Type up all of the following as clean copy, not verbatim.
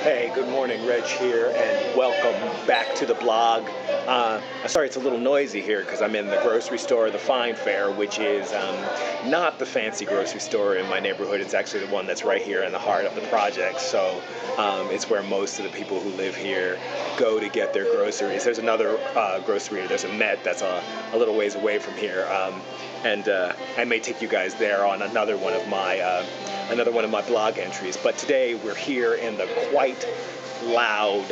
Hey, good morning, Reg here, and welcome back to the blog. Sorry it's a little noisy here because I'm in the grocery store, the Fine Fair, which is not the fancy grocery store in my neighborhood. It's actually the one that's right here in the heart of the project. So it's where most of the people who live here go to get their groceries. There's another grocery, there's a Met that's a little ways away from here. And I may take you guys there on another one of my blog entries. But today we're here in the quite loud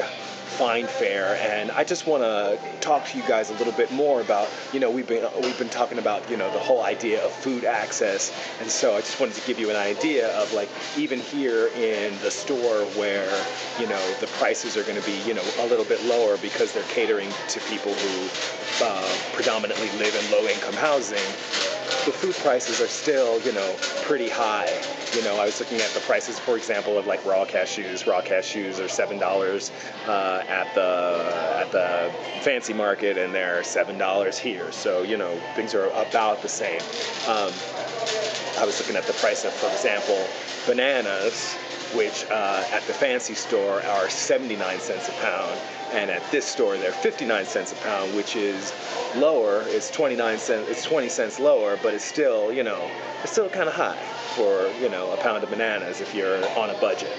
Fine Fair, and I just want to talk to you guys a little bit more about, we've been talking about, the whole idea of food access, and so I just wanted to give you an idea of, like, even here in the store where, the prices are going to be, a little bit lower because they're catering to people who predominantly live in low-income housing. The food prices are still, pretty high. I was looking at the prices, for example, of like raw cashews. Raw cashews are $7 at the fancy market, and they're $7 here. So, things are about the same. I was looking at the price of, for example, bananas, which at the fancy store are 79 cents a pound, and at this store they're 59 cents a pound, which is lower. It's 29 cents. It's 20 cents lower, but it's still, it's still kind of high for, a pound of bananas if you're on a budget.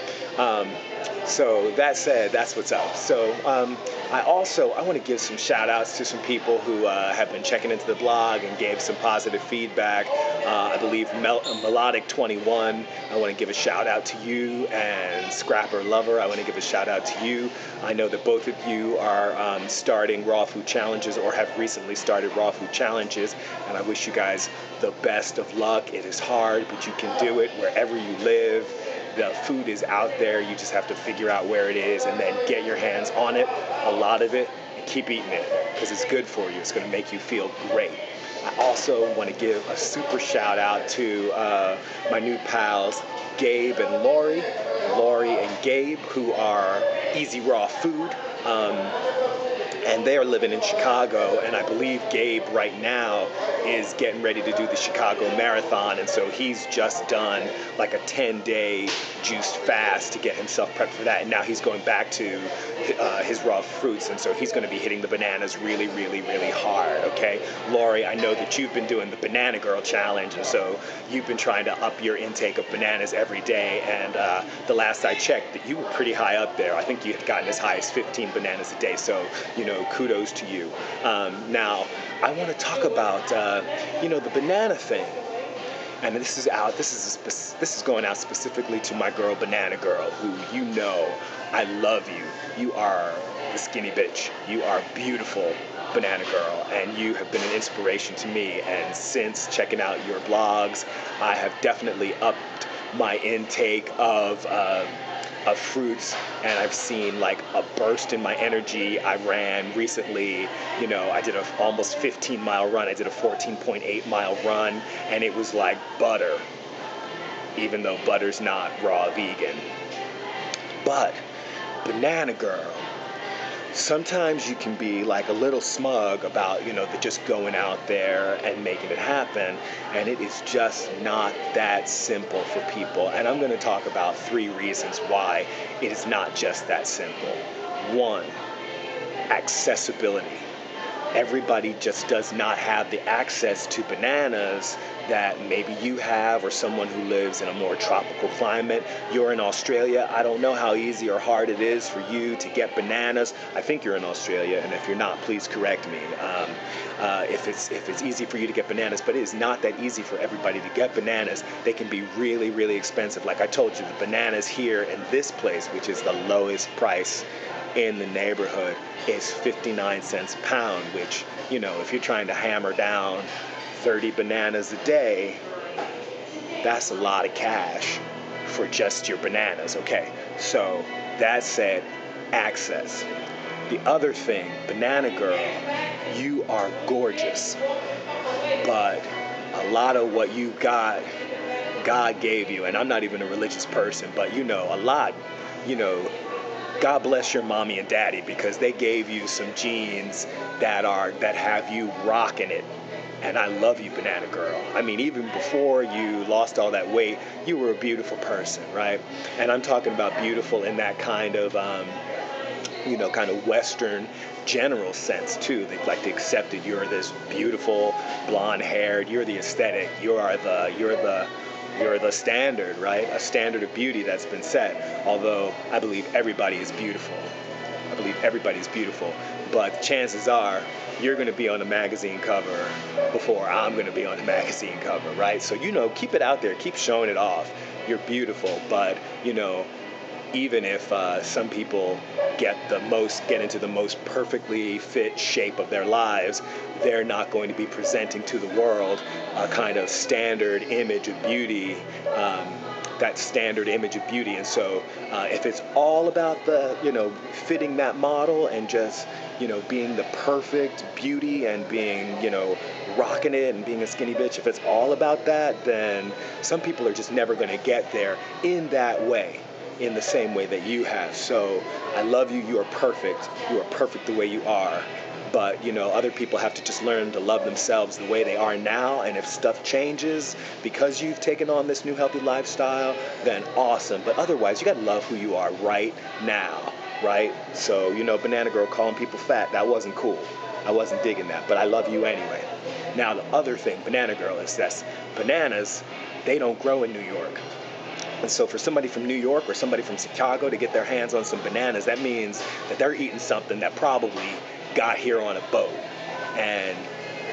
So that said, that's what's up. So I want to give some shout outs to some people who have been checking into the blog and gave some positive feedback. I believe Melodic 21, I want to give a shout out to you, and Scrapper Lover, I want to give a shout out to you. I know that both of you are starting raw food challenges or have recently started raw food challenges, and I wish you guys the best of luck. It is hard, but you can do it wherever you live. The food is out there. You just have to figure out where it is and then get your hands on it, a lot of it, and keep eating it because it's good for you. It's going to make you feel great. I also want to give a super shout out to my new pals, Gabe and Lori and Gabe, who are Easy Raw Food. And they are living in Chicago, and I believe Gabe right now is getting ready to do the Chicago Marathon, and so he's just done like a 10-day juiced fast to get himself prepped for that, and now he's going back to his raw fruits, and so he's going to be hitting the bananas really, really, really hard, okay? Lori, I know that you've been doing the Banana Girl Challenge, and so you've been trying to up your intake of bananas every day, and the last I checked, that you were pretty high up there. I think you had gotten as high as 15 bananas a day, so, kudos to you. Now, I want to talk about, the banana thing. And this is going out specifically to my girl, Banana Girl, who I love you. You are the skinny bitch. You are beautiful, Banana Girl, and you have been an inspiration to me. And since checking out your blogs, I have definitely upped my intake of fruits, and I've seen like a burst in my energy. I ran recently, I did a almost 15-mile run. I did a 14.8-mile run, and it was like butter, even though butter's not raw vegan. But Banana Girl, sometimes you can be like a little smug about, just going out there and making it happen, and it is just not that simple for people. And I'm going to talk about 3 reasons why it is not just that simple. 1, accessibility. Everybody just does not have the access to bananas that maybe you have, or someone who lives in a more tropical climate. You're in Australia. I don't know how easy or hard it is for you to get bananas. I think you're in Australia, and if you're not, please correct me. If it's easy for you to get bananas, but it is not that easy for everybody to get bananas. They can be really, really expensive. Like I told you, the bananas here in this place, which is the lowest price in the neighborhood, is 59 cents a pound, which, if you're trying to hammer down 30 bananas a day, that's a lot of cash for just your bananas, okay? So that said, access. The other thing, Banana Girl, you are gorgeous, but a lot of what you got, God gave you, and I'm not even a religious person, but a lot, God bless your mommy and daddy, because they gave you some genes that have you rocking it. And I love you, Banana Girl. I mean, even before you lost all that weight, you were a beautiful person, right? And I'm talking about beautiful in that kind of, kind of Western general sense too. They like to accept that you're this beautiful, blonde-haired. You're the aesthetic. You're the standard, right? A standard of beauty that's been set. Although I believe everybody is beautiful. I believe everybody's beautiful, but chances are you're going to be on a magazine cover before I'm going to be on a magazine cover, right? So, keep it out there, keep showing it off. You're beautiful, but, even if some people get into the most perfectly fit shape of their lives, they're not going to be presenting to the world a kind of standard image of beauty, that standard image of beauty. And so if it's all about the, fitting that model and just, being the perfect beauty and being, rocking it and being a skinny bitch, if it's all about that, then some people are just never going to get there in that way, in the same way that you have. So I love you. You are perfect. You are perfect the way you are. But, other people have to just learn to love themselves the way they are now. And if stuff changes because you've taken on this new healthy lifestyle, then awesome. But otherwise, you got to love who you are right now, right? So, Banana Girl calling people fat, that wasn't cool. I wasn't digging that, but I love you anyway. Now, the other thing, Banana Girl, is that bananas, they don't grow in New York. And so for somebody from New York or somebody from Chicago to get their hands on some bananas, that means that they're eating something that probably got here on a boat. And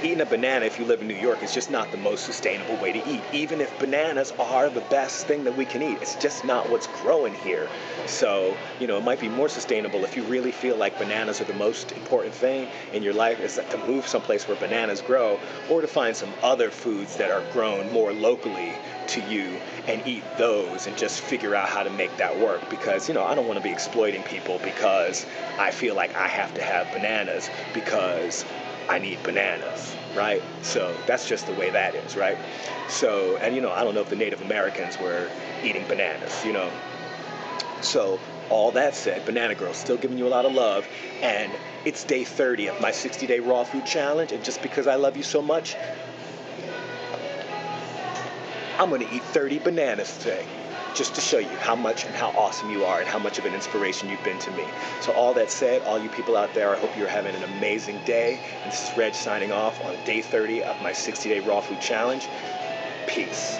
eating a banana, if you live in New York, is just not the most sustainable way to eat. Even if bananas are the best thing that we can eat, it's just not what's growing here. So, it might be more sustainable if you really feel like bananas are the most important thing in your life, is to move someplace where bananas grow, or to find some other foods that are grown more locally to you and eat those and just figure out how to make that work. Because, I don't want to be exploiting people because I feel like I have to have bananas because I need bananas, right? So that's just the way that is, right? So, and I don't know if the Native Americans were eating bananas, So all that said, Banana Girl, still giving you a lot of love, and it's day 30 of my 60-day raw food challenge, and just because I love you so much, I'm going to eat 30 bananas today, just to show you how much and how awesome you are and how much of an inspiration you've been to me. So all that said, all you people out there, I hope you're having an amazing day. And this is Reg signing off on day 30 of my 60-day raw food challenge. Peace.